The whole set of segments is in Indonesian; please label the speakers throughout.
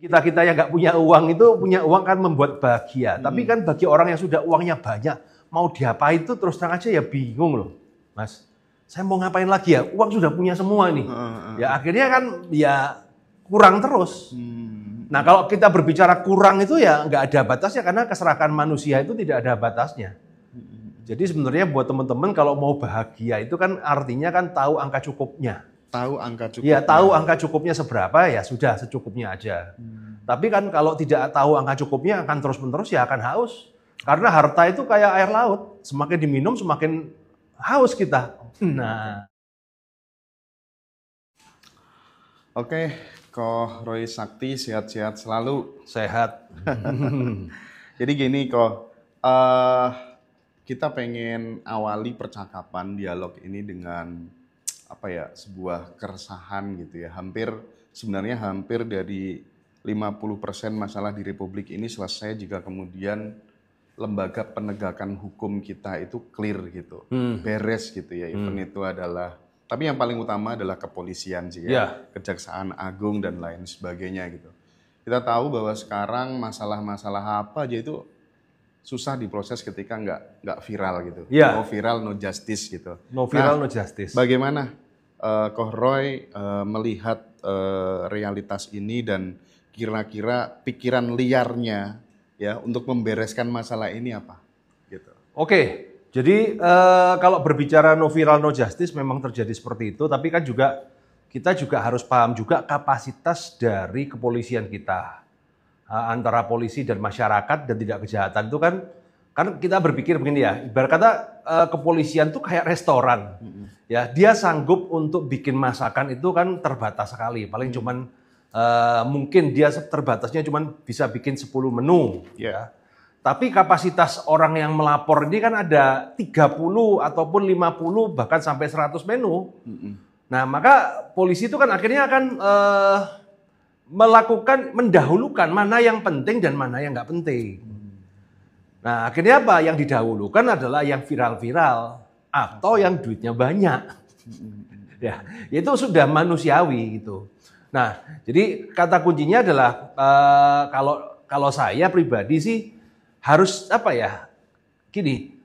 Speaker 1: Kita yang nggak punya uang itu punya uang kan membuat bahagia. Tapi kan bagi orang yang sudah uangnya banyak, mau diapain itu terus terang aja ya bingung loh, Mas. Saya mau ngapain lagi ya? Uang sudah punya semua nih. Ya akhirnya kan ya kurang terus. Nah kalau kita berbicara kurang itu ya nggak ada batasnya karena keserakan manusia itu tidak ada batasnya. Jadi sebenarnya buat teman-teman kalau mau bahagia itu kan artinya kan tahu angka cukupnya.
Speaker 2: Tahu angka cukupnya.
Speaker 1: Ya tahu angka cukupnya seberapa ya sudah secukupnya aja. Tapi kan kalau tidak tahu angka cukupnya akan terus-menerus ya akan haus. Karena harta itu kayak air laut, semakin diminum semakin haus kita. Nah.
Speaker 2: Oke, Ko Roy Sakti sehat-sehat selalu.
Speaker 1: Sehat.
Speaker 2: Jadi gini Ko, kita pengen awali percakapan dialog ini dengan sebuah keresahan gitu ya. Sebenarnya hampir dari 50% masalah di Republik ini selesai jika kemudian lembaga penegakan hukum kita itu clear gitu, beres gitu ya. Event itu adalah, tapi yang paling utama adalah kepolisian sih ya, Kejaksaan Agung dan lain sebagainya gitu. Kita tahu bahwa sekarang masalah-masalah apa aja itu susah diproses ketika nggak viral gitu. No viral, no justice gitu.
Speaker 1: No viral, no justice.
Speaker 2: Bagaimana Ko Roy melihat realitas ini dan kira-kira pikiran liarnya ya untuk membereskan masalah ini apa? Gitu.
Speaker 1: Oke, jadi kalau berbicara no viral, no justice memang terjadi seperti itu, tapi kan kita juga harus paham juga kapasitas dari kepolisian kita. Antara polisi dan masyarakat dan tidak kejahatan itu kan kita berpikir begini ya, ibarat kata kepolisian itu kayak restoran. Ya, dia sanggup untuk bikin masakan itu kan terbatas sekali, paling cuman mungkin dia terbatasnya cuman bisa bikin 10 menu ya. Tapi kapasitas orang yang melapor ini kan ada 30 ataupun 50 bahkan sampai 100 menu. Nah, maka polisi itu kan akhirnya akan mendahulukan mana yang penting dan mana yang nggak penting. Nah, akhirnya apa? Yang didahulukan adalah yang viral-viral atau yang duitnya banyak. Ya, itu sudah manusiawi gitu. Nah, jadi kata kuncinya adalah kalau saya pribadi sih harus gini,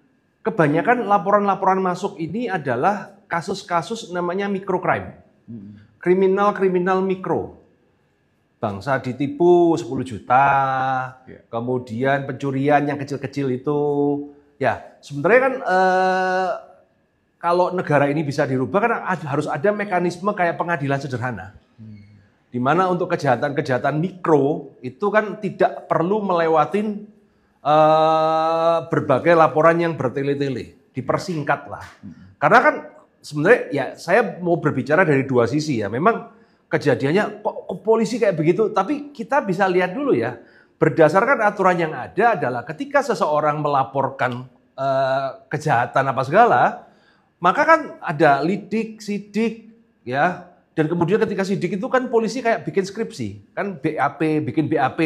Speaker 1: kebanyakan laporan-laporan masuk ini adalah kasus-kasus namanya microcrime. Kriminal mikro. Bangsa ditipu 10 juta, kemudian pencurian yang kecil-kecil itu. Ya, sebenarnya kan kalau negara ini bisa dirubah kan harus ada mekanisme kayak pengadilan sederhana. Di mana untuk kejahatan-kejahatan mikro itu kan tidak perlu melewatin berbagai laporan yang bertele-tele, dipersingkat lah. Karena kan sebenarnya ya saya mau berbicara dari dua sisi ya. Memang kejadiannya kok polisi kayak begitu, tapi kita bisa lihat dulu ya. Berdasarkan aturan yang ada adalah ketika seseorang melaporkan kejahatan apa segala, maka kan ada lidik, sidik, ya. Dan kemudian ketika sidik itu kan polisi kayak bikin skripsi, kan bikin BAP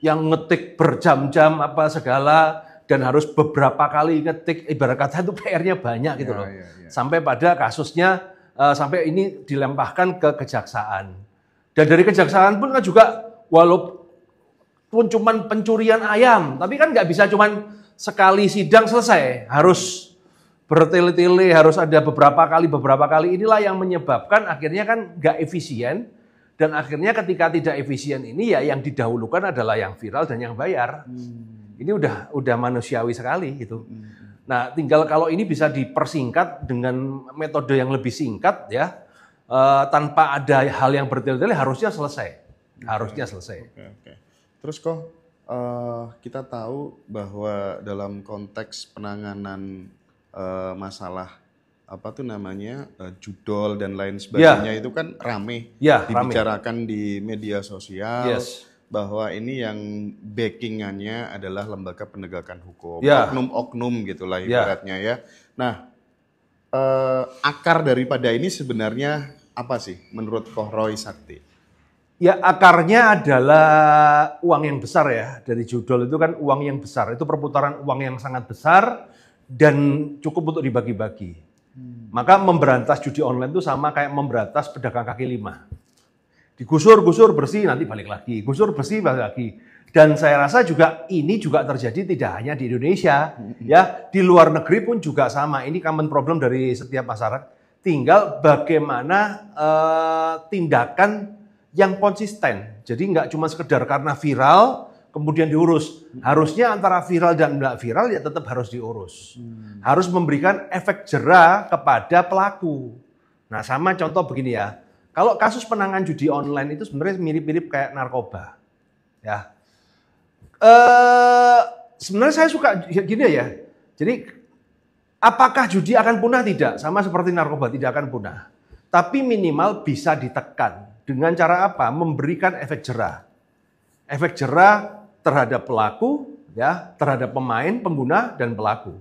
Speaker 1: yang ngetik berjam-jam apa segala dan harus beberapa kali ngetik, ibarat kata itu PR-nya banyak gitu loh. Sampai pada kasusnya sampai ini dilempahkan ke kejaksaan. Dan dari kejaksaan pun kan juga walaupun cuman pencurian ayam, tapi kan nggak bisa cuman sekali sidang selesai, harus bertele-tele, harus ada beberapa kali. Inilah yang menyebabkan akhirnya kan nggak efisien, dan akhirnya ketika tidak efisien ini ya yang didahulukan adalah yang viral dan yang bayar. Ini udah manusiawi sekali gitu. Nah, tinggal kalau ini bisa dipersingkat dengan metode yang lebih singkat ya, tanpa ada hal yang bertele-tele harusnya selesai.
Speaker 2: Oke. Terus kok kita tahu bahwa dalam konteks penanganan masalah judol dan lain sebagainya itu kan rame dibicarakan di media sosial. Bahwa ini yang backingannya adalah lembaga penegakan hukum, oknum-oknum gitulah ibaratnya ya. Nah, akar daripada ini sebenarnya apa sih menurut Ko Roy Sakti?
Speaker 1: Ya, akarnya adalah uang yang besar ya. Dari judol itu kan uang yang besar, itu perputaran uang yang sangat besar dan cukup untuk dibagi-bagi. Maka memberantas judi online itu sama kayak memberantas pedagang kaki lima. Digusur, bersih, nanti balik lagi. Gusur, bersih, balik lagi. Dan saya rasa juga ini juga terjadi tidak hanya di Indonesia, ya di luar negeri pun juga sama. Ini common problem dari setiap masyarakat. Tinggal bagaimana tindakan yang konsisten. Jadi nggak cuma sekedar karena viral kemudian diurus. Harusnya antara viral dan nggak viral ya tetap harus diurus. Harus memberikan efek jera kepada pelaku. Nah sama contoh begini ya. Kalau kasus penanganan judi online itu sebenarnya mirip-mirip kayak narkoba, ya. Sebenarnya saya suka gini ya. Jadi apakah judi akan punah? Tidak, sama seperti narkoba tidak akan punah. Tapi minimal bisa ditekan dengan cara apa? Memberikan efek jera, terhadap pelaku, ya, terhadap pemain, pengguna dan pelaku.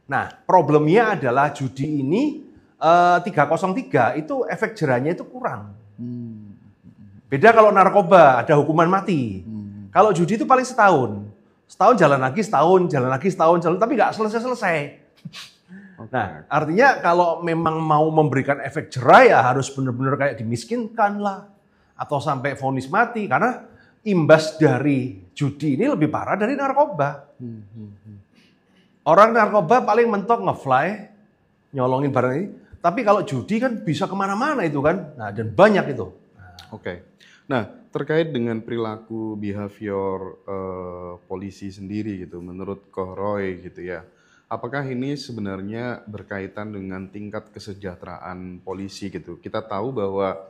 Speaker 1: Nah, problemnya adalah judi ini 303 itu efek jerahnya itu kurang. Beda kalau narkoba ada hukuman mati. Kalau judi itu paling setahun. Setahun jalan lagi, setahun, tapi nggak selesai-selesai. Nah, artinya kalau memang mau memberikan efek jerah ya harus benar-benar kayak dimiskinkan lah. Atau sampai vonis mati. Karena imbas dari judi ini lebih parah dari narkoba. Orang narkoba paling mentok nge-fly, nyolongin barang ini. Tapi kalau judi kan bisa kemana-mana itu kan, nah dan banyak itu.
Speaker 2: Oke. Nah terkait dengan perilaku behavior polisi sendiri gitu, menurut Ko Roy gitu ya, apakah ini sebenarnya berkaitan dengan tingkat kesejahteraan polisi gitu? Kita tahu bahwa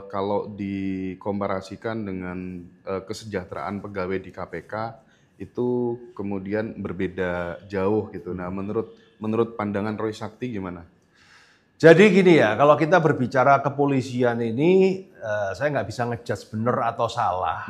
Speaker 2: kalau dikomparasikan dengan kesejahteraan pegawai di KPK itu kemudian berbeda jauh gitu. Nah menurut pandangan Roy Sakti gimana?
Speaker 1: Jadi gini ya, kalau kita berbicara kepolisian ini, saya nggak bisa ngejudge benar atau salah.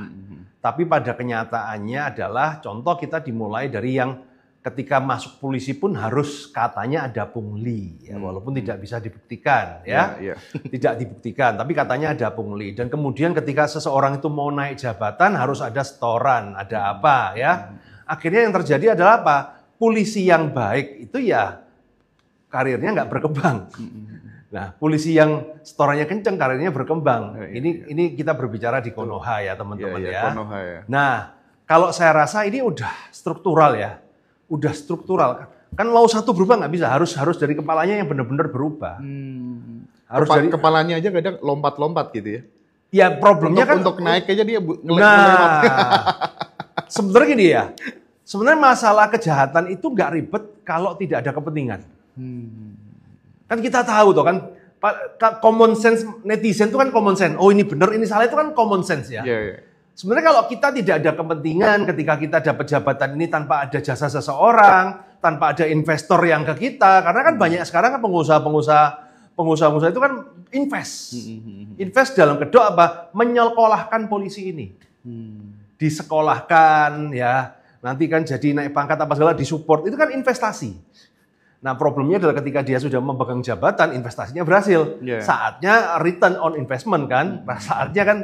Speaker 1: Tapi pada kenyataannya adalah, contoh kita dimulai dari yang ketika masuk polisi pun harus katanya ada pungli, ya, walaupun tidak bisa dibuktikan, ya, tidak dibuktikan. Tapi katanya ada pungli. Dan kemudian ketika seseorang itu mau naik jabatan harus ada setoran, ada apa, ya. Akhirnya yang terjadi adalah apa? Polisi yang baik itu ya karirnya nggak berkembang. Nah, polisi yang setorannya kenceng, karirnya berkembang. Ini kita berbicara di Konoha ya teman-teman ya.
Speaker 2: Konoha, ya.
Speaker 1: Nah, kalau saya rasa ini udah struktural ya, udah struktural. Kan mau satu berubah nggak bisa, harus dari kepalanya yang benar-benar berubah. Harus dari
Speaker 2: kepalanya aja kadang lompat-lompat gitu ya.
Speaker 1: Ya problemnya
Speaker 2: untuk naik aja dia
Speaker 1: sebenarnya gini ya. Sebenarnya masalah kejahatan itu nggak ribet kalau tidak ada kepentingan. Kan kita tahu tuh kan, common sense netizen itu kan common sense. Oh ini benar, ini salah, itu kan common sense ya. Sebenarnya kalau kita tidak ada kepentingan ketika kita dapat jabatan ini tanpa ada jasa seseorang, tanpa ada investor yang ke kita, karena kan banyak sekarang kan pengusaha itu kan invest dalam kedok apa? Menyekolahkan polisi ini, disekolahkan ya, nanti kan jadi naik pangkat apa segala, disupport, itu kan investasi. Nah problemnya adalah ketika dia sudah memegang jabatan, investasinya berhasil. Saatnya return on investment kan, saatnya kan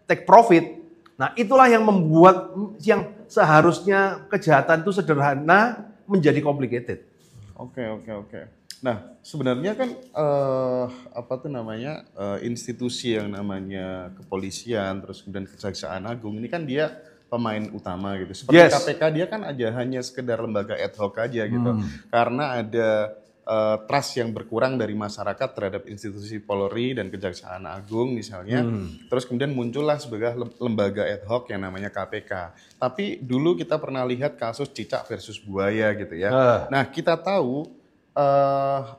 Speaker 1: take profit. Nah itulah yang membuat yang seharusnya kejahatan itu sederhana menjadi complicated.
Speaker 2: Oke. Nah sebenarnya kan institusi yang namanya kepolisian, terus kemudian Kejaksaan Agung ini kan dia pemain utama gitu. Seperti KPK dia kan hanya sekedar lembaga ad hoc aja gitu. Karena ada trust yang berkurang dari masyarakat terhadap institusi Polri dan Kejaksaan Agung misalnya. Terus kemudian muncullah sebagai lembaga ad hoc yang namanya KPK. Tapi dulu kita pernah lihat kasus cicak versus buaya gitu ya. Nah kita tahu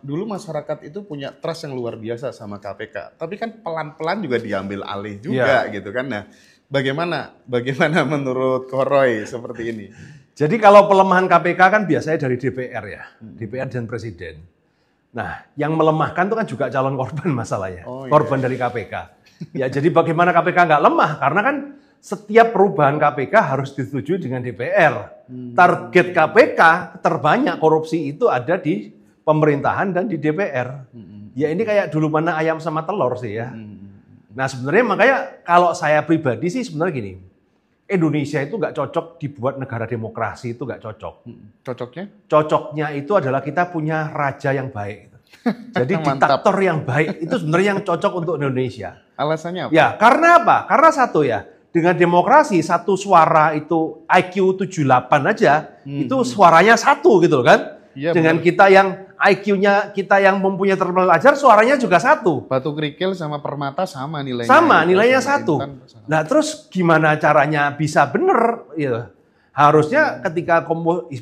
Speaker 2: dulu masyarakat itu punya trust yang luar biasa sama KPK. Tapi kan pelan-pelan juga diambil alih juga gitu kan. Nah bagaimana menurut Ko Roy seperti ini?
Speaker 1: Jadi kalau pelemahan KPK kan biasanya dari DPR ya, DPR dan Presiden. Nah, yang melemahkan itu kan juga calon korban masalahnya, korban dari KPK. Ya, jadi bagaimana KPK nggak lemah? Karena kan setiap perubahan KPK harus disetujui dengan DPR. Target KPK terbanyak korupsi itu ada di pemerintahan dan di DPR. Ya ini kayak dulu mana ayam sama telur sih ya. Nah sebenarnya makanya kalau saya pribadi sih sebenarnya gini, Indonesia itu nggak cocok dibuat negara demokrasi, itu nggak cocok.
Speaker 2: Cocoknya?
Speaker 1: Cocoknya itu adalah kita punya raja yang baik. Jadi diktator yang baik itu sebenarnya yang cocok untuk Indonesia.
Speaker 2: Alasannya apa?
Speaker 1: Ya, karena apa? Karena satu ya, dengan demokrasi satu suara itu IQ 78 aja, itu suaranya satu gitu loh kan.
Speaker 2: Iya,
Speaker 1: dengan
Speaker 2: benar.
Speaker 1: kita yang IQ-nya kita yang mempunyai terpelajar, suaranya juga satu.
Speaker 2: Batu kerikil sama permata sama nilainya.
Speaker 1: Sama,
Speaker 2: gitu.
Speaker 1: nilainya
Speaker 2: Sama
Speaker 1: satu.
Speaker 2: intan sama.
Speaker 1: Nah, terus gimana caranya bisa bener? Gitu. Harusnya ketika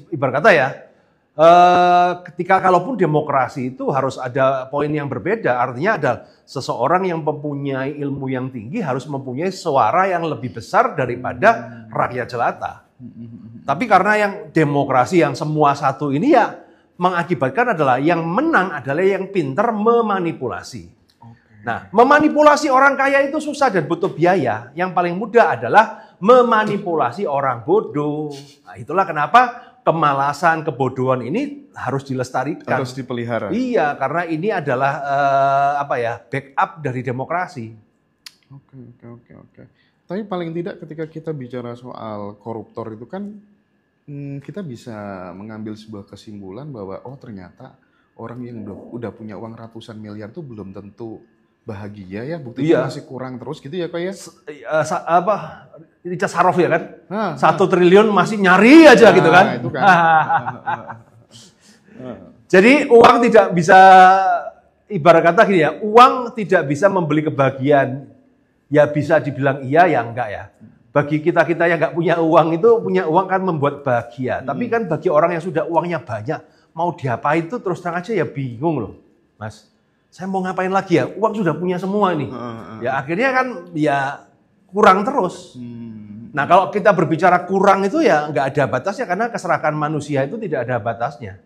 Speaker 1: ibarat kata ya, ketika kalaupun demokrasi itu harus ada poin yang berbeda. Artinya ada seseorang yang mempunyai ilmu yang tinggi harus mempunyai suara yang lebih besar daripada rakyat jelata. Tapi karena yang demokrasi yang semua satu ini ya mengakibatkan adalah yang menang adalah yang pintar memanipulasi. Nah, memanipulasi orang kaya itu susah dan butuh biaya. Yang paling mudah adalah memanipulasi orang bodoh. Nah, itulah kenapa kemalasan, kebodohan ini harus dilestarikan.
Speaker 2: Harus dipelihara.
Speaker 1: Iya, karena ini adalah backup dari demokrasi.
Speaker 2: Oke. Tapi paling tidak ketika kita bicara soal koruptor itu kan kita bisa mengambil sebuah kesimpulan bahwa oh ternyata orang yang udah punya uang ratusan miliar tuh belum tentu bahagia ya, buktinya masih kurang terus gitu ya Pak ya?
Speaker 1: Richard Sarof ya kan? 1 triliun masih nyari aja gitu kan?
Speaker 2: Itu kan.
Speaker 1: Jadi uang tidak bisa, ibarat kata gini ya, uang tidak bisa membeli kebahagiaan. Ya bisa dibilang iya ya enggak ya. Bagi kita-kita yang nggak punya uang itu, punya uang kan membuat bahagia. Tapi kan bagi orang yang sudah uangnya banyak, mau diapain itu terus terang aja ya bingung loh, Mas. Saya mau ngapain lagi ya? Uang sudah punya semua nih. Ya akhirnya kan ya kurang terus. Nah kalau kita berbicara kurang itu ya nggak ada batasnya karena keserakan manusia itu tidak ada batasnya.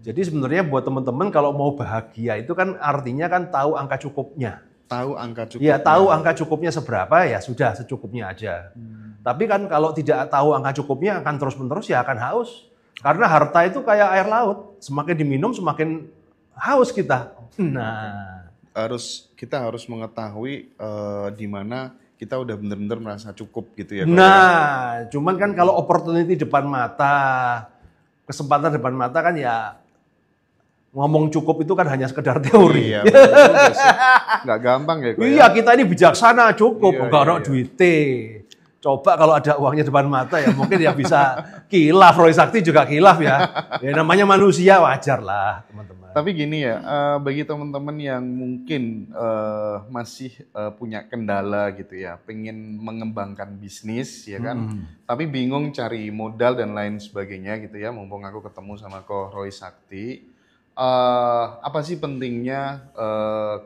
Speaker 1: Jadi sebenarnya buat teman-teman kalau mau bahagia itu kan artinya kan tahu angka cukupnya.
Speaker 2: Tahu angka cukupnya.
Speaker 1: Ya tahu angka cukupnya seberapa ya sudah secukupnya aja. Tapi kan kalau tidak tahu angka cukupnya akan terus-menerus ya akan haus. Karena harta itu kayak air laut, semakin diminum semakin haus kita. Nah,
Speaker 2: kita harus mengetahui di mana kita udah benar-benar merasa cukup gitu ya.
Speaker 1: Nah, cuman kan kalau opportunity depan mata, kesempatan depan mata kan ya ngomong cukup itu kan hanya sekedar teori.
Speaker 2: Iya, betul sih. Nggak gampang ya.
Speaker 1: Iya, kita ini bijaksana cukup, enggak ada
Speaker 2: iya.
Speaker 1: duitnya. Coba kalau ada uangnya depan mata ya mungkin ya bisa kilaf, Roy Sakti juga kilaf ya. Ya namanya manusia wajar lah teman-teman.
Speaker 2: Tapi gini ya, bagi teman-teman yang mungkin masih punya kendala gitu ya, pengen mengembangkan bisnis ya kan, tapi bingung cari modal dan lain sebagainya gitu ya, mumpung aku ketemu sama Ko Roy Sakti. Apa sih pentingnya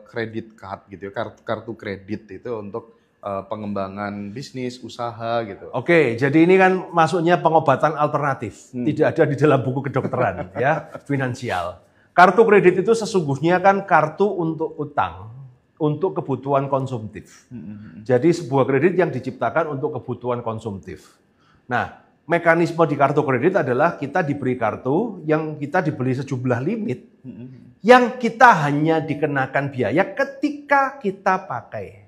Speaker 2: kredit card gitu ya, kartu kredit itu untuk pengembangan bisnis, usaha gitu.
Speaker 1: Oke, jadi ini kan masuknya pengobatan alternatif. Tidak ada di dalam buku kedokteran ya, finansial. Kartu kredit itu sesungguhnya kan kartu untuk utang, untuk kebutuhan konsumtif. Jadi sebuah kredit yang diciptakan untuk kebutuhan konsumtif. Nah, mekanisme di kartu kredit adalah kita diberi kartu yang kita dibeli sejumlah limit yang kita hanya dikenakan biaya ketika kita pakai.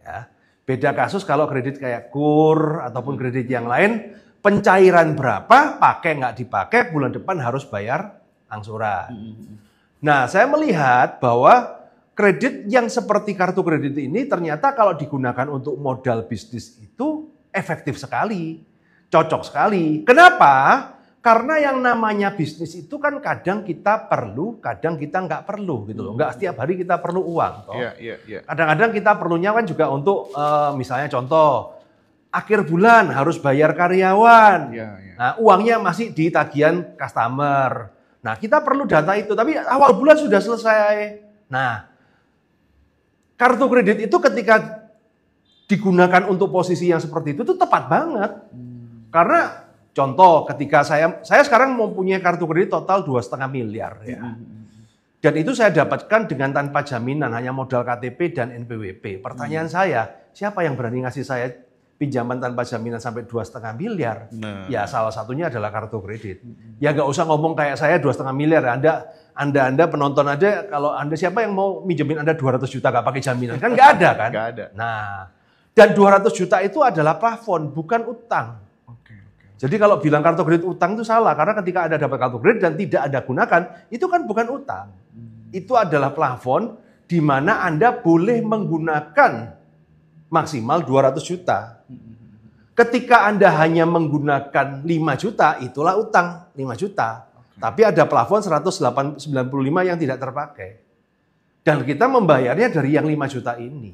Speaker 1: Ya. Beda kasus kalau kredit kayak KUR ataupun kredit yang lain, pencairan berapa, pakai nggak dipakai, bulan depan harus bayar angsuran. Nah, saya melihat bahwa kredit yang seperti kartu kredit ini ternyata kalau digunakan untuk modal bisnis itu efektif sekali. Cocok sekali. Kenapa? Karena yang namanya bisnis itu kan kadang kita perlu, kadang kita nggak perlu gitu loh. Nggak setiap hari kita perlu uang. Toh.
Speaker 2: Iya.
Speaker 1: Kadang-kadang kita perlunya kan juga untuk misalnya contoh akhir bulan harus bayar karyawan.
Speaker 2: Iya.
Speaker 1: Nah uangnya masih di tagihan customer. Nah kita perlu data itu, tapi awal bulan sudah selesai. Nah kartu kredit itu ketika digunakan untuk posisi yang seperti itu tepat banget. Karena contoh ketika saya sekarang mempunyai kartu kredit total 2,5 miliar ya. Dan itu saya dapatkan dengan tanpa jaminan, hanya modal KTP dan NPWP. Pertanyaan saya, siapa yang berani ngasih saya pinjaman tanpa jaminan sampai 2,5 miliar?
Speaker 2: Nah.
Speaker 1: Ya salah satunya adalah kartu kredit. Ya nggak usah ngomong kayak saya 2,5 miliar. Anda penonton aja, kalau Anda siapa yang mau minjemin Anda 200 juta nggak pakai jaminan? Kan nggak ada kan?
Speaker 2: Nggak ada.
Speaker 1: Nah, dan 200 juta itu adalah plafon, bukan utang. Jadi kalau bilang kartu kredit utang itu salah, karena ketika Anda dapat kartu kredit dan tidak Anda gunakan, itu kan bukan utang. Itu adalah plafon di mana Anda boleh menggunakan maksimal 200 juta. Ketika Anda hanya menggunakan 5 juta, itulah utang 5 juta. Tapi ada plafon 195 yang tidak terpakai. Dan kita membayarnya dari yang 5 juta ini.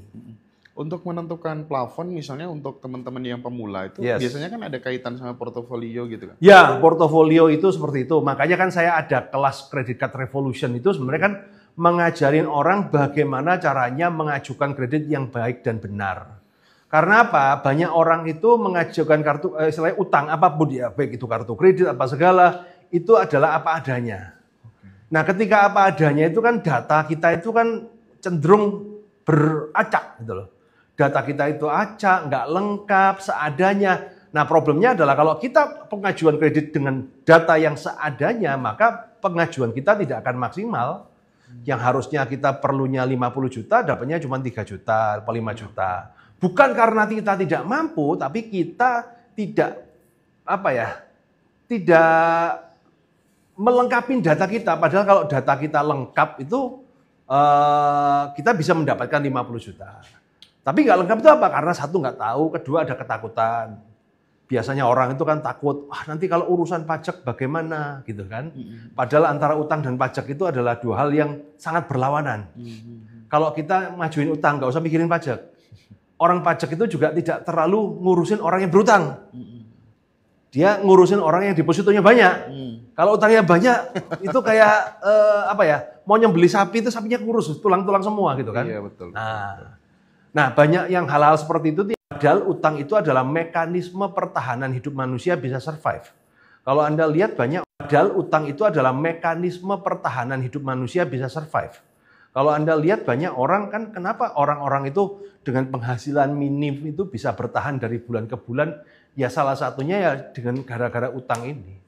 Speaker 2: Untuk menentukan plafon misalnya untuk teman-teman yang pemula itu biasanya kan ada kaitan sama portofolio gitu kan?
Speaker 1: Ya, portofolio itu seperti itu. Makanya kan saya ada kelas Credit Card Revolution itu sebenarnya kan mengajarin orang bagaimana caranya mengajukan kredit yang baik dan benar. Karena apa? Banyak orang itu mengajukan kartu istilahnya utang apapun ya, baik itu kartu kredit apa segala, itu adalah apa adanya. Nah, ketika apa adanya itu kan data kita itu kan cenderung beracak gitu loh. Data kita itu acak, nggak lengkap, seadanya. Nah, problemnya adalah kalau kita pengajuan kredit dengan data yang seadanya, maka pengajuan kita tidak akan maksimal. Yang harusnya kita perlunya 50 juta, dapatnya cuma 3 juta, 5 juta. Bukan karena kita tidak mampu, tapi kita tidak tidak melengkapi data kita. Padahal kalau data kita lengkap itu kita bisa mendapatkan 50 juta. Tapi nggak lengkap itu apa? Karena satu nggak tahu, kedua ada ketakutan. Biasanya orang itu kan takut, nanti kalau urusan pajak bagaimana gitu kan. Padahal antara utang dan pajak itu adalah dua hal yang sangat berlawanan. Kalau kita majuin utang, nggak usah mikirin pajak. Orang pajak itu juga tidak terlalu ngurusin orang yang berutang. Dia ngurusin orang yang depositonya banyak. Kalau utangnya banyak, itu kayak mau nyembeli sapi itu sapinya kurus, tulang-tulang semua gitu kan.
Speaker 2: Iya, betul.
Speaker 1: Nah, banyak yang hal-hal seperti itu, padahal utang itu adalah mekanisme pertahanan hidup manusia bisa survive. Kalau Anda lihat padahal utang itu adalah mekanisme pertahanan hidup manusia bisa survive. Kalau Anda lihat banyak orang kan, kenapa orang-orang itu dengan penghasilan minim itu bisa bertahan dari bulan ke bulan, ya salah satunya ya dengan gara-gara utang ini.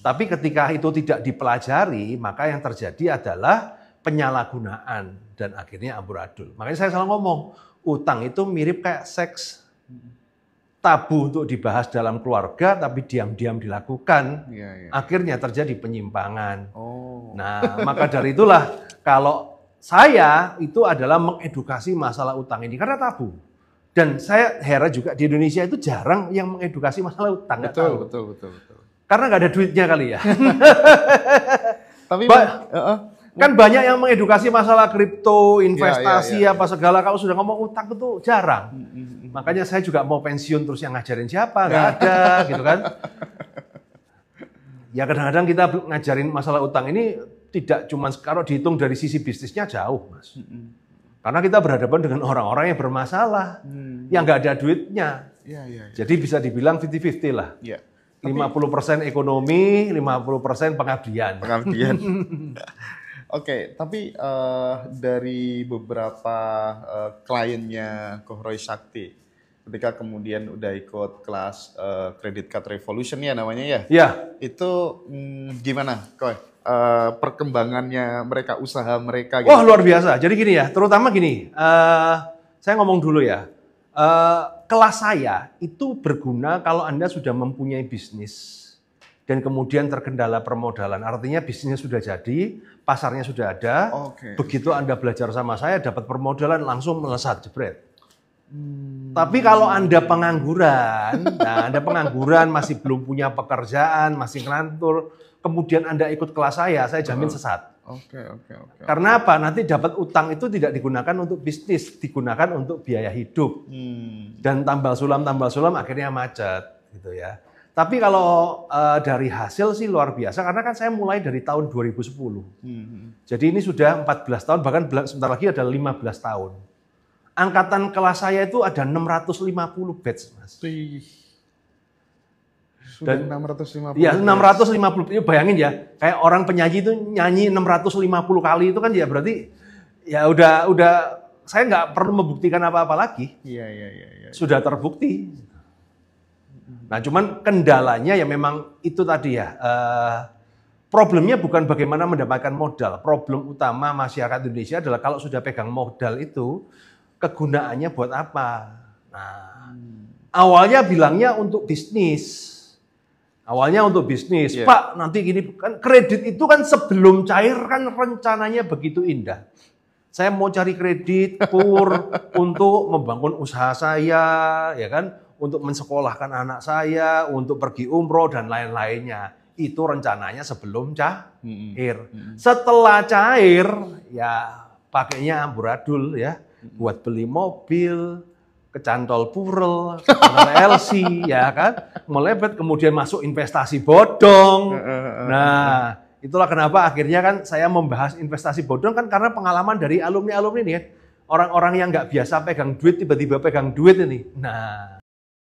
Speaker 1: Tapi ketika itu tidak dipelajari, maka yang terjadi adalah penyalahgunaan dan akhirnya amburadul. Makanya saya selalu ngomong, utang itu mirip kayak seks. Tabu untuk dibahas dalam keluarga, tapi diam-diam dilakukan. Akhirnya terjadi penyimpangan. Nah, maka dari itulah kalau saya itu adalah mengedukasi masalah utang ini karena tabu. Dan saya heran juga di Indonesia itu jarang yang mengedukasi masalah utang.
Speaker 2: Betul.
Speaker 1: Karena nggak ada duitnya kali ya.
Speaker 2: Tapi
Speaker 1: kan banyak yang mengedukasi masalah kripto, investasi apa segala. Kalau sudah ngomong utang itu jarang. Makanya saya juga mau pensiun terus yang ngajarin siapa, nggak ada gitu kan. Ya kadang-kadang kita ngajarin masalah utang ini tidak cuma kalau dihitung dari sisi bisnisnya jauh, Mas. Karena kita berhadapan dengan orang-orang yang bermasalah, yang nggak ada duitnya. Jadi bisa dibilang 50-50 lah. 50% ekonomi, 50% pengabdian.
Speaker 2: Oke, tapi dari beberapa kliennya Ko Roy Sakti, ketika kemudian udah ikut kelas Credit Card Revolution ya namanya ya?
Speaker 1: Iya.
Speaker 2: Itu gimana, Ko? Perkembangannya mereka, usaha mereka gitu?
Speaker 1: Wah, luar biasa. Jadi gini ya, terutama gini, saya ngomong dulu ya, kelas saya itu berguna kalau Anda sudah mempunyai bisnis dan kemudian terkendala permodalan. Artinya bisnisnya sudah jadi, pasarnya sudah ada, begitu Anda belajar sama saya, dapat permodalan, langsung melesat, jebret. Tapi kalau Anda pengangguran, Anda pengangguran, masih belum punya pekerjaan, masih ngelantur, kemudian Anda ikut kelas saya jamin sesat. Karena apa? Nanti dapat utang itu tidak digunakan untuk bisnis, digunakan untuk biaya hidup. Dan tambal sulam akhirnya macet gitu ya. Tapi kalau dari hasil sih luar biasa, karena kan saya mulai dari tahun 2010. Jadi ini sudah 14 tahun, bahkan sebentar lagi ada 15 tahun. Angkatan kelas saya itu ada 650 batch, Mas.
Speaker 2: Dan 650.
Speaker 1: Iya, 650. Bayangin ya, kayak orang penyanyi itu nyanyi 650 kali itu kan ya berarti ya udah saya nggak perlu membuktikan apa-apa lagi.
Speaker 2: Iya.
Speaker 1: Sudah terbukti. Nah, cuman kendalanya ya memang itu tadi ya. Problemnya bukan bagaimana mendapatkan modal. Problem utama masyarakat Indonesia adalah kalau sudah pegang modal itu kegunaannya buat apa? Nah, awalnya bilangnya untuk bisnis. Awalnya untuk bisnis,
Speaker 2: Iya.
Speaker 1: Pak nanti gini, kan kredit itu kan sebelum cair kan rencananya begitu indah. Saya mau cari kredit untuk membangun usaha saya, ya kan, untuk mensekolahkan anak saya, untuk pergi umroh dan lain-lainnya. Itu rencananya sebelum cair. Setelah cair, ya pakainya amburadul ya, buat beli mobil, kecantol purel, kecantol LC, ya kan, melebet kemudian masuk investasi bodong. Nah, itulah kenapa akhirnya kan saya membahas investasi bodong kan karena pengalaman dari alumni-alumni ini kan. Orang-orang yang nggak biasa pegang duit tiba-tiba pegang duit ini. Nah,